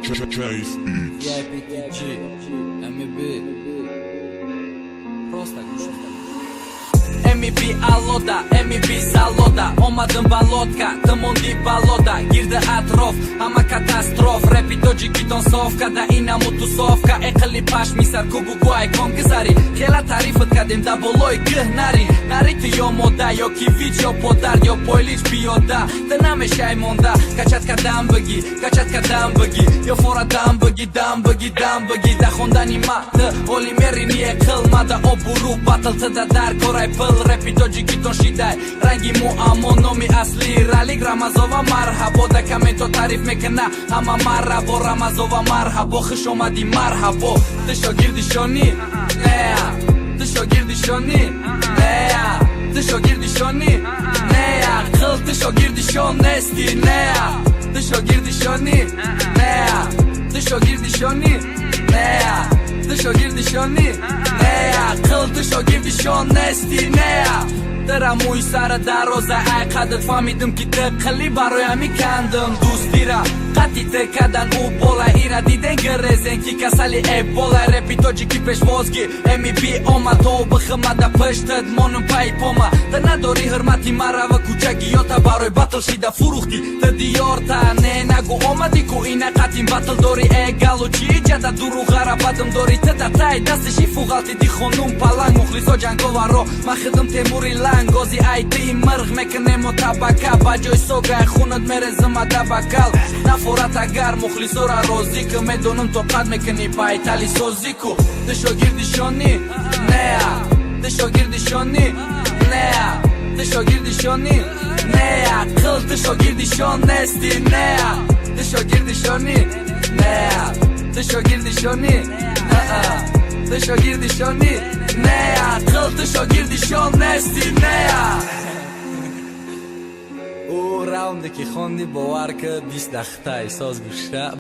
Chase Beats. PTG, MEB. Просто MEB aloda, MEB saloda. Olmadım balotka, timondi baloda. Girdi atrof, ama katastrof. Rapi doji giton sofkada, ina mutusovka. Ekli pash misar kubu guay konkizari. Khela tarifat kadim da boloj gëhnari. Nariti jo moda, jo kivic, jo podar, jo pojliq bioda. Të na me shaj monda, kaçat ka dam bëgi, kaçat ka dam bëgi. Jo fora dam bëgi, dam bëgi, dam bëgi. Da hondani ma të oli meri një këll. Da o buru battle të dadar koraj pëll. Rapi doji giton shidaj, rangi mu amo nomi asli. Ralik Ramazova marhabo, da kamento tarif me këna ama marhabo. Ramazova marhabo, khëshoma di marhabo. Të shogirdi shoni, nea. Të shogirdi shoni, nea. Të shogirdi shoni, nea. Këll të shogirdi shon nesti, nea. Të shogirdi shoni, nea. Të shogirdi shoni, nea. Të shogirdi shoni, nea. Këll të shogirdi shon nesti, nea. Tëra muj sarë da roza e kadët famidëm kitë këlli baroja mi këndëm dustira Kati të kadan u bola ira diden gërezen ki kasali e bola Repito që ki pesh vozgi MEB oma to u bëhëma da pështët monën pa i poma Të na dori hërmati marave ku qagi jota baroj battle shida furuhti të diorta Ne nagu oma diku ina katin battle dori e galu qi gjata duru gara batëm dori të dataj Da se shifu galti di khonum palang mukhliso gjankova ro ma khëdëm temuri lang Gozi ajti i mërg me kënemo tabaka Bajoj soga e khunët mere zëma tabakal Na forat agar mukhlisora roziku Me donëm tokat me këni pa itali soziku Të shogirdi shoni, nea Të shogirdi shoni, nea Të shogirdi shoni, nea Këll të shogirdi shon nesti, nea Të shogirdi shoni, nea Të shogirdi shoni, Të shogirdi shoni, nea Këll të shogirdi shon nesti, nea U raun dhe ki khondi bo arke dis da khtaj sos gusha